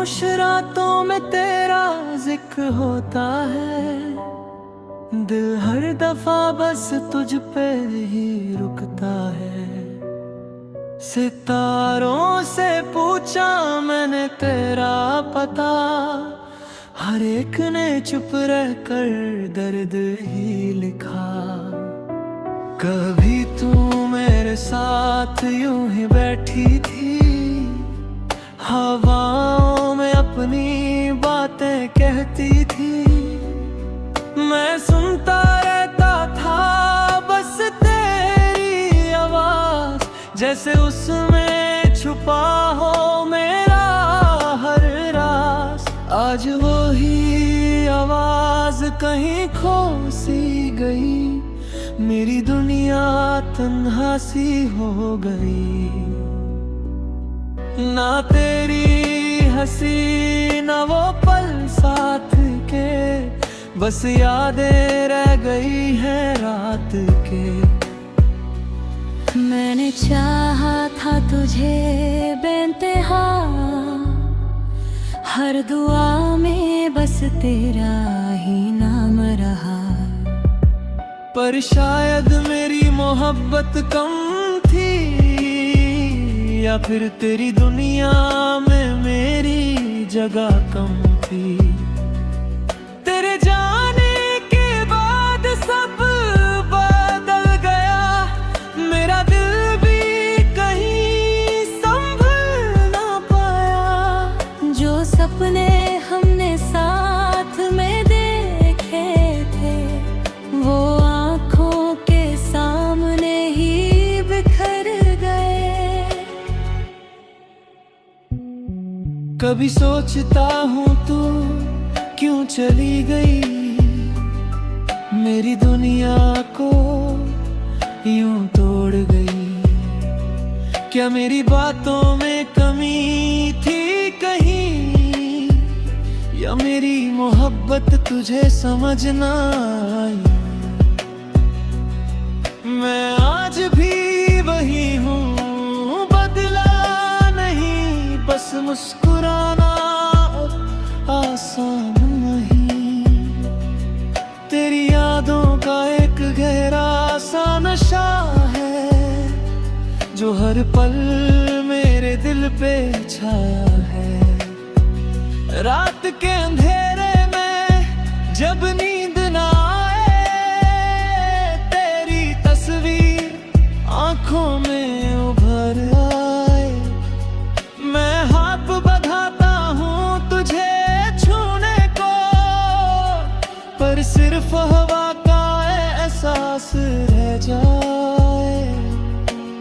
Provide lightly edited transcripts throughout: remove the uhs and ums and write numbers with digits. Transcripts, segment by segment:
खामोश रातों में तेरा जिक्र होता है, दिल हर दफा बस तुझ पे ही रुकता है। सितारों से पूछा मैंने तेरा पता, हर एक ने चुप रह कर दर्द ही लिखा। कभी तू मेरे साथ यूं ही बैठी थी, हवाओं में अपनी बातें कहती थी। मैं सुनता रहता था बस तेरी आवाज, जैसे उसमें छुपा हो मेरा हर राज। आज वो ही आवाज कहीं खो सी गई, मेरी दुनिया तन्हा सी हो गई। ना तेरी हंसी ना वो पल साथ के, बस यादें रह गई हैं रात के। मैंने चाहा था तुझे बेइंतहा, हर दुआ में बस तेरा ही नाम रहा। पर शायद मेरी मोहब्बत कम थी, या फिर तेरी दुनिया में मेरी जगह कम थी। तेरे जाने के बाद सब बदल गया, मेरा दिल भी कहीं संभल ना पाया। जो सपने हमने साथ में देखे थे, वो आँखों के सामने ही बिखर गए। कभी सोचता हूँ तू क्यों चली गई, मेरी दुनिया को यूं तोड़ गई। क्या मेरी बातों में कमी थी कहीं, या मेरी मोहब्बत तुझे समझ ना आई। मैं आज भी वही हूँ, बदला नहीं, बस मुस्कुराना आसान नहीं। तेरी यादों का एक गहरा सा नशा है, जो हर पल मेरे दिल पे छाया है। रात के अंधेरे में जब नींद ना आए, तेरी तस्वीर आंखों में उभर आए। मैं हाथ बढ़ाता हूँ तुझे छूने को, पर सिर्फ हवा का एहसास रह जाए।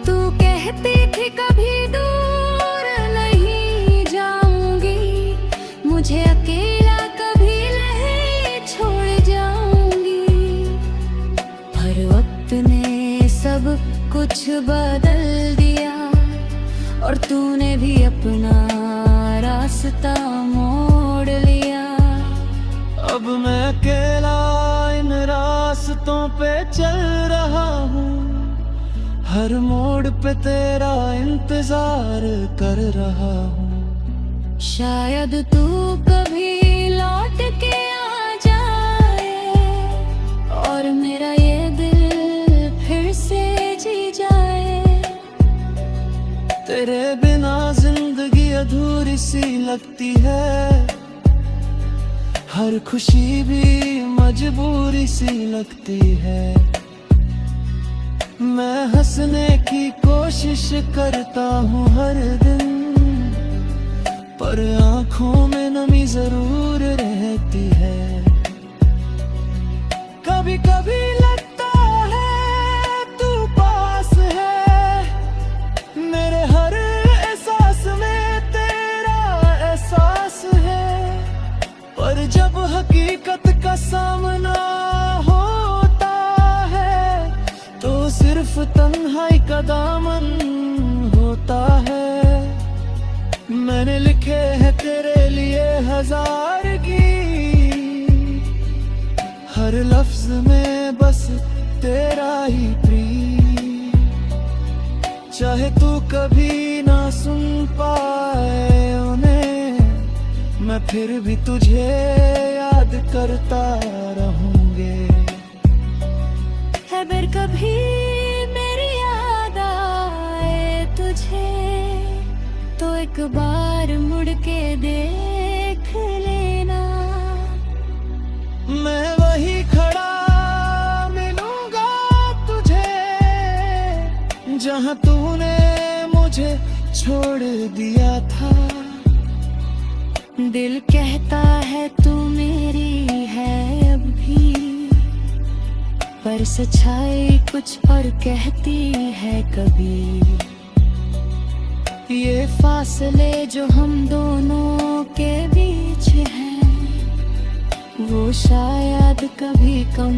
तू कहती थी कभी दूर नहीं जाऊंगी, मुझे अकेला कभी नहीं छोड़ जाऊंगी। हर वक्त ने सब कुछ बदल दिया, और तूने भी अपना रास्ता मोड़ लिया। अब मैं अकेला इन रास्तों पे चल रहा हूँ, हर मोड़ पे तेरा इंतजार कर रहा हूँ। शायद तू कभी लौट के आ जाए, और मेरा ये दिल फिर से जी जाए। तेरे बिना जिंदगी अधूरी सी लगती है, हर खुशी भी मजबूरी सी लगती है। मैं हंसने की कोशिश करता हूँ हर दिन, पर आँखों में नमी जरूर रहती है। कभी कभी लगता है तू पास है, मेरे हर एहसास में तेरा एहसास है। पर जब हकीकत का सामना होता है, तो सिर्फ तन्हाई का दामन होता है। मैंने लिखे हैं तेरे लिए हजार गीत, हर लफ्ज में बस तेरा ही प्रीत। चाहे तू कभी ना सुन पाए उन्हें, मैं फिर भी तुझे याद करता रहूंगे। अगर कभी मेरी याद आए तुझे तो एक बार मुड़ के देख लेना। मैं वही खड़ा मिलूंगा तुझे जहां तूने मुझे छोड़ दिया था। दिल कहता है तू मेरी है अब भी, पर सच्चाई कुछ और कहती है कभी। ये फासले जो हम दोनों के बीच हैं वो शायद कभी कम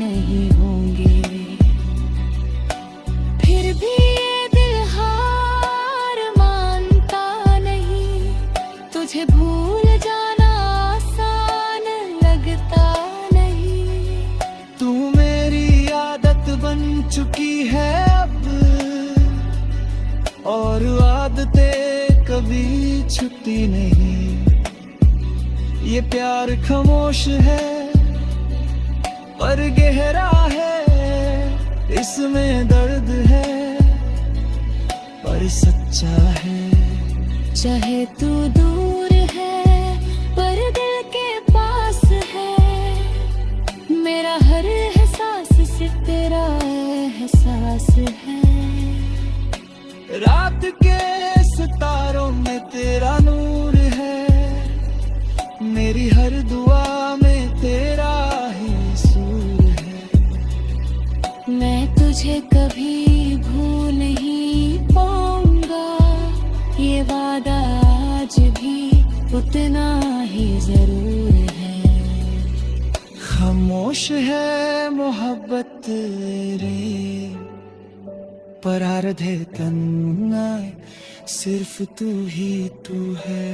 नहीं होंगे। फिर भी ये दिल हार मानता नहीं, तुझे भूल जाना आसान लगता नहीं। तू मेरी आदत बन चुकी है अब, और आदतें कभी छुट्टी नहीं। ये प्यार खामोश है पर गहरा है, इसमें दर्द है पर सच्चा है। चाहे तू दूर है पर दिल के पास है, मेरा हर एहसास से तेरा एहसास है। रात के सितारों में तेरा नूर है, मेरी हर दुआ में तेरा ही सूर है। मैं तुझे कभी भूल नहीं पाऊंगा, ये वादा आज भी उतना ही जरूर है। खामोश है मोहब्बत रे, पर आरधे तन्ना सिर्फ तू ही तू है।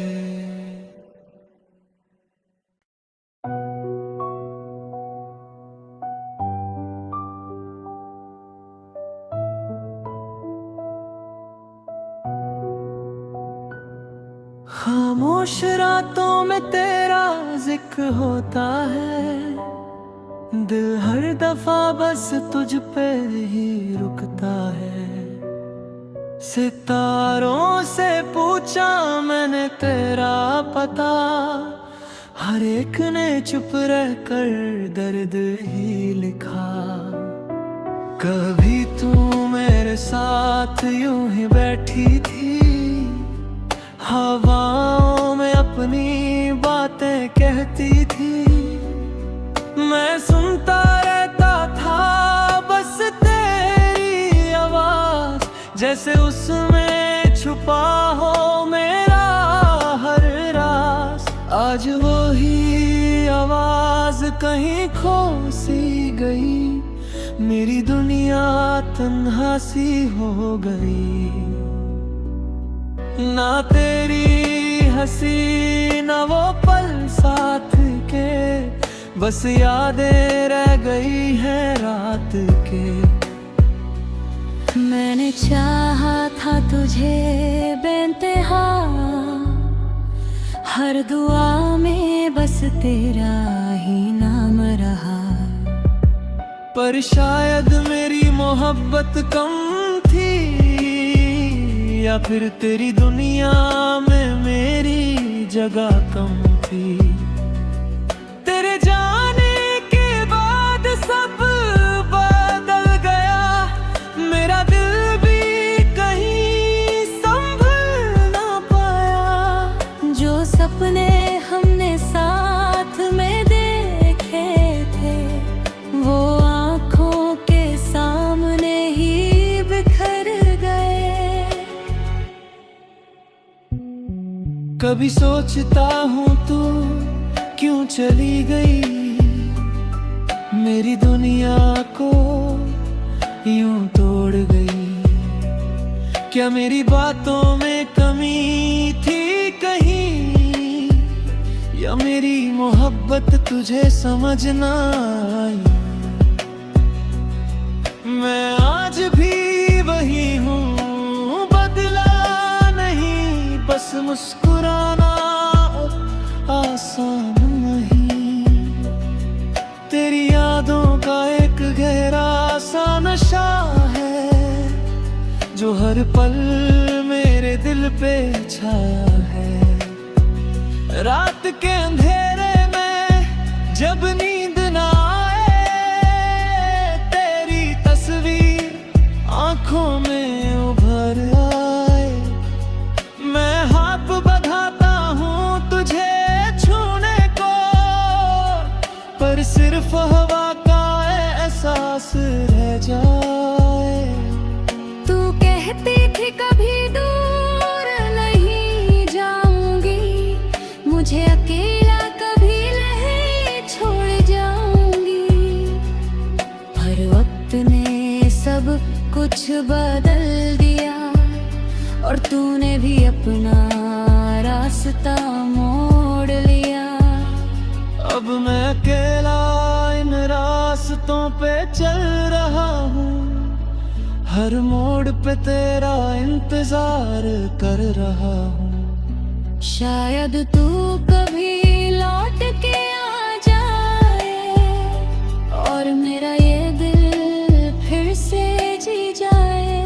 खामोश रातों में तेरा जिक्र होता है, दिल हर दफा बस तुझ पे ही रुकता है। सितारों से पूछा मैंने तेरा पता, हर एक ने चुप रह कर दर्द ही लिखा। कभी तू मेरे साथ यूं ही बैठी थी, हवाओं में अपनी बातें कहती थी। मैं सुनता रहता था बस तेरी आवाज, जैसे उसमें छुपा हो मेरा हर राज। आज वही आवाज कहीं खो सी गई, मेरी दुनिया तन्हा सी हो गई। ना तेरी हंसी ना वो पल साथ के, बस यादें रह गई हैं रात के। मैंने चाहा था तुझे बेइंतहा, हर दुआ में बस तेरा ही नाम रहा। पर शायद मेरी मोहब्बत कम थी, या फिर तेरी दुनिया में मेरी जगह कम थी। तेरे जाने के बाद सब बदल गया, मेरा दिल भी कहीं संभल ना पाया। जो सपने हमने साथ में देखे थे वो आँखों के सामने ही बिखर गए। कभी सोचता हूँ तू क्यों चली गई, मेरी दुनिया को यूं तोड़ गई। क्या मेरी बातों में कमी थी कहीं, या मेरी मोहब्बत तुझे समझ ना आई। मैं आज भी वही हूँ, बदला नहीं, बस मुस्कुराना आसान नहीं। तेरी यादों का एक गहरा सा नशा है जो हर पल मेरे दिल पे छाया है। रात के अंधेरे में जब नींद ना आए, तेरी तस्वीर आंखों में उभर आए। मैं हाथ बढ़ाता हूँ तुझे छूने को, पर सिर्फ हवा का एहसास रह जाए। तू कहती थी कभी दूर नहीं जाऊंगी, मुझे अकेला कभी नहीं छोड़ जाऊंगी। हर वक्त ने सब कुछ बदल दिया और तूने भी अपना रास्ता मोड़ लिया। अब मैं अकेला इन रास्तों पे चल रहा हूँ, हर मोड़ पे तेरा इंतजार कर रहा हूँ। शायद तू कभी लौट के आ जाए और मेरा ये दिल फिर से जी जाए।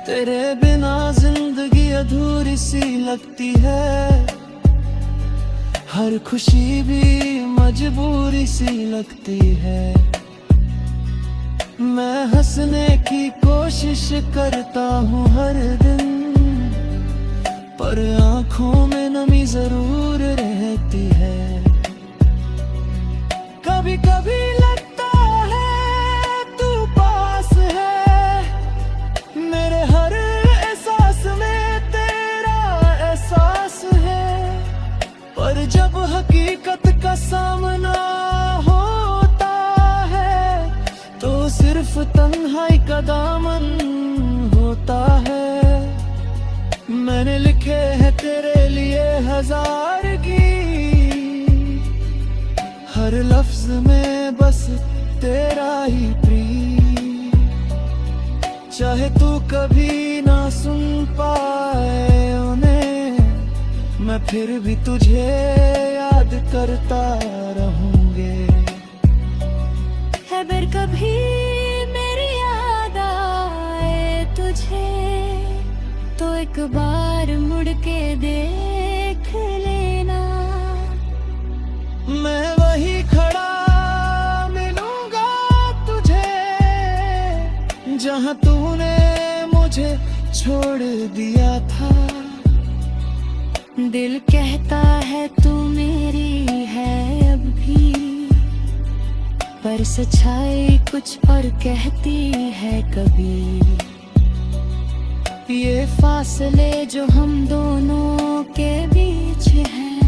तेरे बिना जिंदगी अधूरी सी लगती है, हर खुशी भी मजबूरी सी लगती है। मैं हंसने की कोशिश करता हूँ हर दिन, पर आंखों में नमी जरूर रहती है। कभी कभी लगता है तू पास है, मेरे हर एहसास में तेरा एहसास है। पर जब हकीकत का सामना होता है, तो सिर्फ तन्हाई का दामन होता है। मैंने लिखे हैं तेरे लिए हजार गीत, हर लफ्ज में बस तेरा ही प्रीत। चाहे तू कभी ना सुन पाए उन्हें, मैं फिर भी तुझे याद करता रहूंगे। अगर कभी मेरी याद आए तुझे, तो एक बार मुड़ के देख लेना। मैं वही खड़ा मिलूंगा तुझे, जहां तूने मुझे छोड़ दिया था। दिल कहता है तू मेरी है अब भी, पर सच्चाई कुछ और कहती है कभी। ये फासले जो हम दोनों के बीच हैं,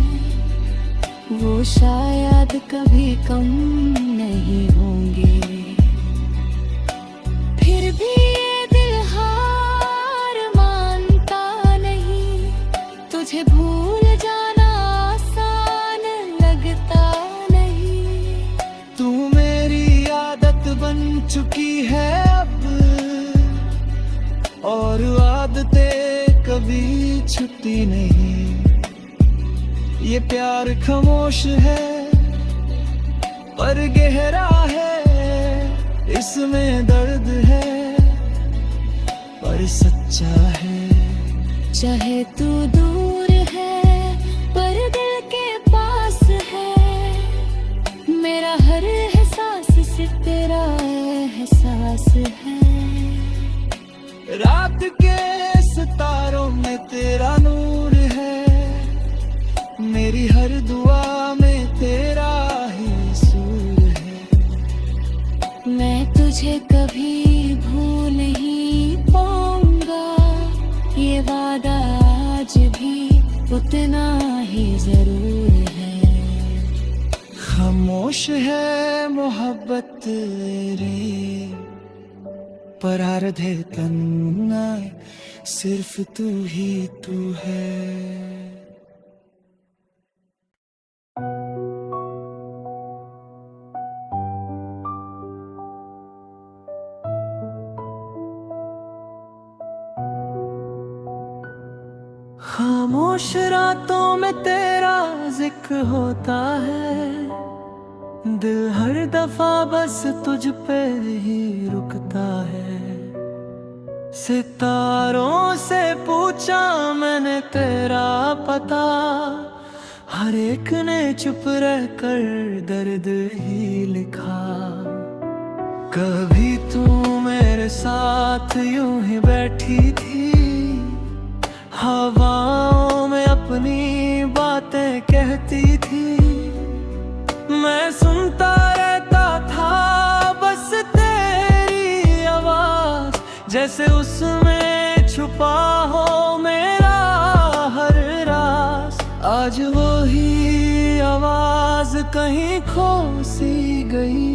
वो शायद कभी कम नहीं होंगे। फिर भी ये दिल हार मानता नहीं, तुझे भूल जाना आसान लगता नहीं। तू मेरी आदत बन चुकी है अब, और आदतें कभी छुट्टी नहीं। ये प्यार खामोश है पर गहरा है, इसमें दर्द है पर सच्चा है। चाहे तू दूर है पर दिल के पास है, मेरा हर एहसास सिर्फ तेरा एहसास है। रात के सितारों में तेरा नूर है, मेरी हर दुआ में तेरा ही सूर है। मैं तुझे कभी भूल नहीं पाऊंगा, ये वादा आज भी उतना ही जरूर है। खामोश है मोहब्बत रे, पर आधे तन्ना सिर्फ तू ही तू है। खामोश खामोश रातों में तेरा जिक्र होता है, दिल हर दफा बस तुझ पे ही रुकता है। सितारों से पूछा मैंने तेरा पता, हर एक ने चुप रह कर दर्द ही लिखा। कभी तू मेरे साथ यूं ही बैठी थी, हवाओं में अपनी बातें कहती थी। मैं सुनता रहता था बस तेरी आवाज, जैसे उसमें छुपा हो मेरा हर राज। आज वही आवाज कहीं खो सी गई,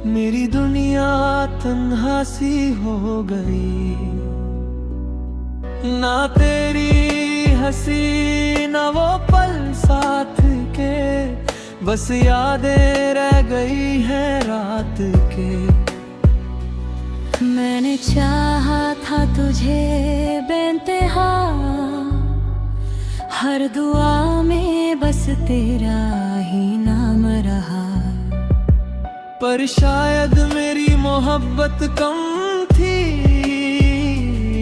मेरी दुनिया तन्हा सी हो गई। ना तेरी हंसी ना वो पल साथ के, बस यादें रह गई हैं रात के। मैंने चाहा था तुझे बेइंतहा, हर दुआ में बस तेरा ही नाम रहा। पर शायद मेरी मोहब्बत कम थी,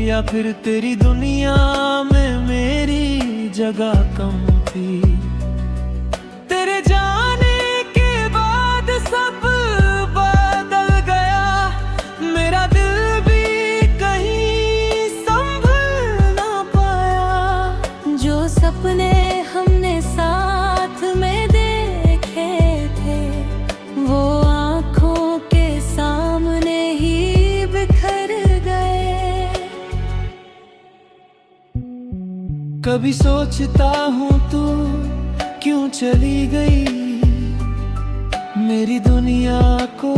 या फिर तेरी दुनिया में मेरी जगह कम थी। तेरे जाने के बाद सब बदल गया, मेरा दिल भी कहीं संभल ना पाया। जो सपने हमने साथ में देखे थे, वो आँखों के सामने ही बिखर गए। कभी सोचता हूँ तू क्यों चली गई, मेरी दुनिया को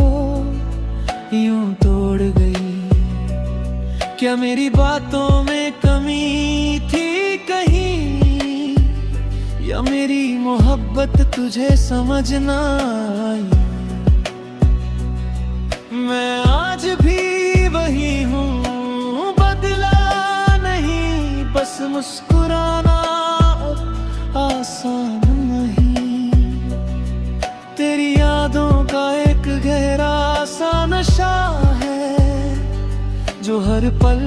यूं तोड़ गई। क्या मेरी बातों में कमी थी कहीं, या मेरी मोहब्बत तुझे समझ ना आई। मैं आज भी वही हूँ, बदला नहीं, बस मुस्कुराना आसान नहीं। तेरी यादों का एक गहरा सा नशा है, जो हर पल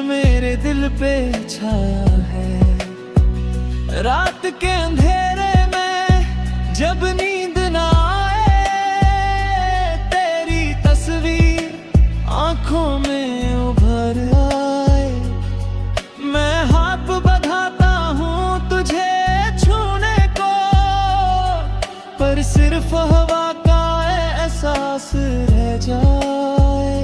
मेरे दिल पे छाया है। रात के अंधेरे में जब नींद ना आए, तेरी तस्वीर आंखों में उभर आए। मैं हाथ बढ़ाता हूँ तुझे छूने को, पर सिर्फ हवा का एहसास रह जाए।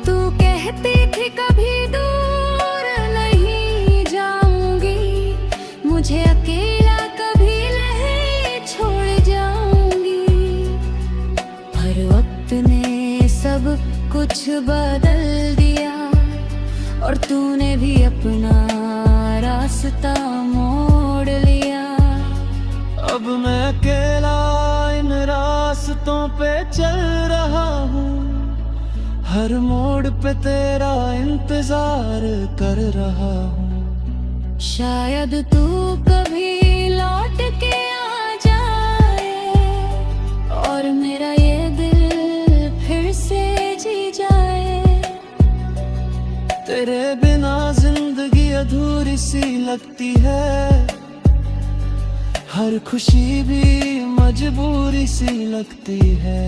तू कहती थी कभी दूर नहीं जाऊंगी, मुझे अकेला कभी नहीं छोड़ जाऊंगी। हर वक्त ने सब कुछ बदल दिया, और तूने भी अपना रास्ता मोड़ लिया। अब मैं अकेला इन रास्तों पे चल रहा हूँ, हर मोड़ पे तेरा इंतजार कर रहा हूँ। शायद तू कभी लौट के आ जाए, और मेरा ये दिल फिर से जी जाए। तेरे बिना जिंदगी अधूरी सी लगती है, हर खुशी भी मजबूरी सी लगती है।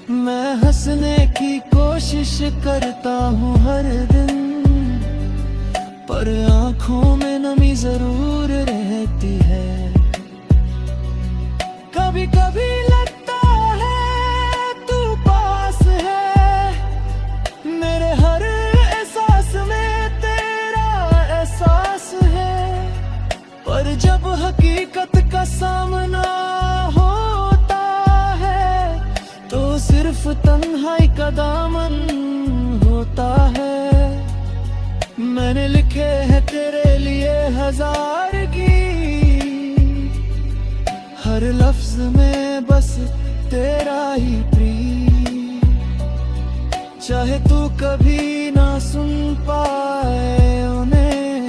मैं हंसने की कोशिश करता हूँ हर दिन, पर आँखों में नमी जरूर रहती है। कभी कभी लगता है तू पास है, मेरे हर एहसास में तेरा एहसास है। पर जब हकीकत का सामना होता है, तो सिर्फ तन्हाई का दामन होता है। मैंने लिखे हैं तेरे लिए हजार गीत, हर लफ्ज में बस तेरा ही प्रीत। चाहे तू कभी ना सुन पाए उन्हें,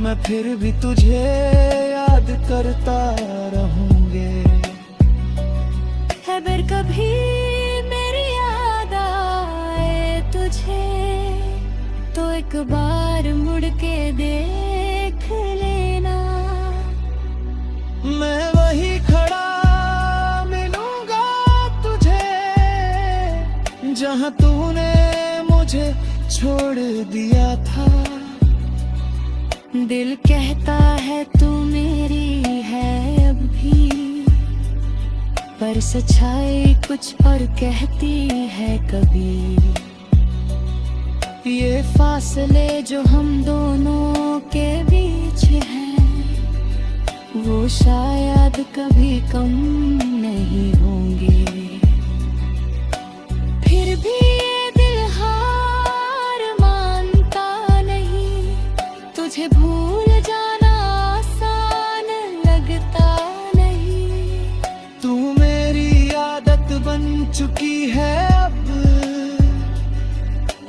मैं फिर भी तुझे याद करता रहूंगे। अगर कभी मेरी याद आए तुझे तो एक बार मुड़ के देख लेना। मैं वही खड़ा मिलूंगा तुझे जहां तूने मुझे छोड़ दिया था। दिल कहता है तू मेरी है अब भी, पर सच्चाई कुछ और कहती है कभी। ये फासले जो हम दोनों के बीच हैं, वो शायद कभी कम नहीं होंगे। फिर भी ये दिल हार मानता नहीं, तुझे भूल जाना आसान लगता नहीं। तू मेरी आदत बन चुकी है अब,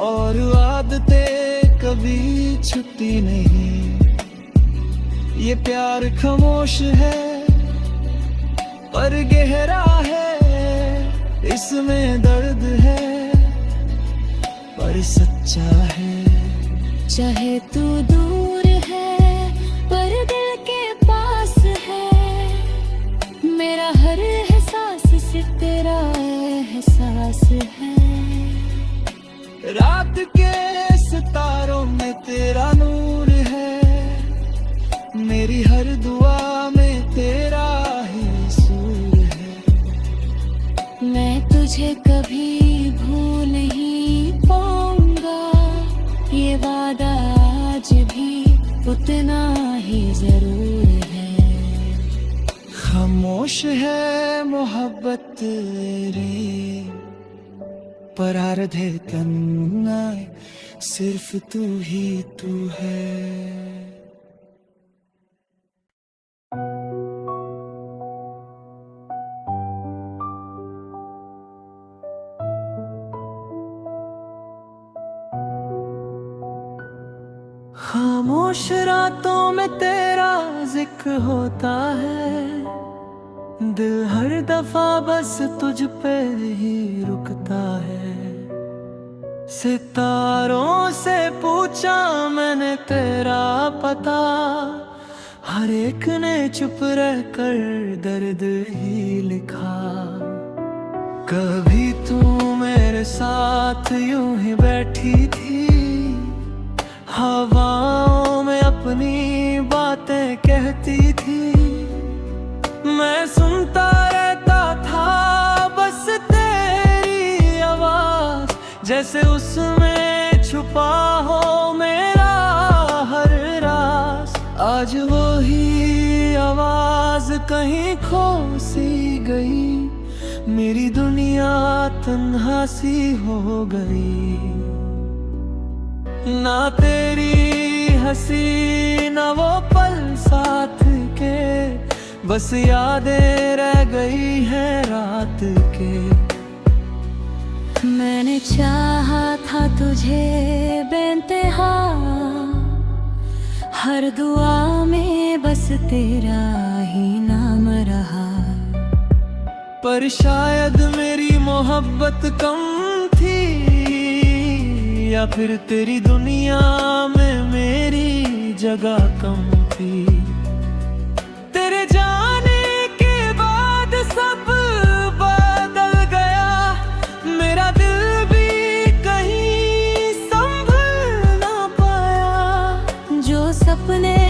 और आदतें कभी छुट्टी नहीं। ये प्यार खामोश है पर गहरा है, इसमें दर्द है पर सच्चा है। चाहे तू दूर है पर दिल के पास है, मेरा हर एहसास सिर्फ तेरा एहसास है। रात के सितारों में तेरा नूर है, मेरी हर दुआ में तेरा ही सुर है। मैं तुझे कभी भूल नहीं पाऊंगा, ये वादा आज भी उतना ही जरूर है। खामोश है मोहब्बत रे, पर आरधे तन्ना सिर्फ तू ही तू है। खामोश रातों में तेरा जिक्र होता है, दिल हर दफा बस तुझ पे ही रुकता है। सितारों से पूछा मैंने तेरा पता, हर एक ने चुप रह कर दर्द ही लिखा। कभी तू मेरे साथ यूं ही बैठी थी, हवाओं में अपनी बातें कहती थी। मैं सुनता रहता था बस तेरी आवाज, जैसे उसमें छुपा हो मेरा हर राज। आज वही आवाज कहीं खो सी गई, मेरी दुनिया तन्हा सी हो गई। ना तेरी हंसी ना वो पल साथ के, बस यादें रह गई हैं रात के। मैंने चाहा था तुझे बेइंतहा, हर दुआ में बस तेरा ही नाम रहा। पर शायद मेरी मोहब्बत कम थी, या फिर तेरी दुनिया में मेरी जगह कम थी। तेरे जाने के बाद सब बदल गया, मेरा दिल भी कहीं संभल ना पाया। जो सपने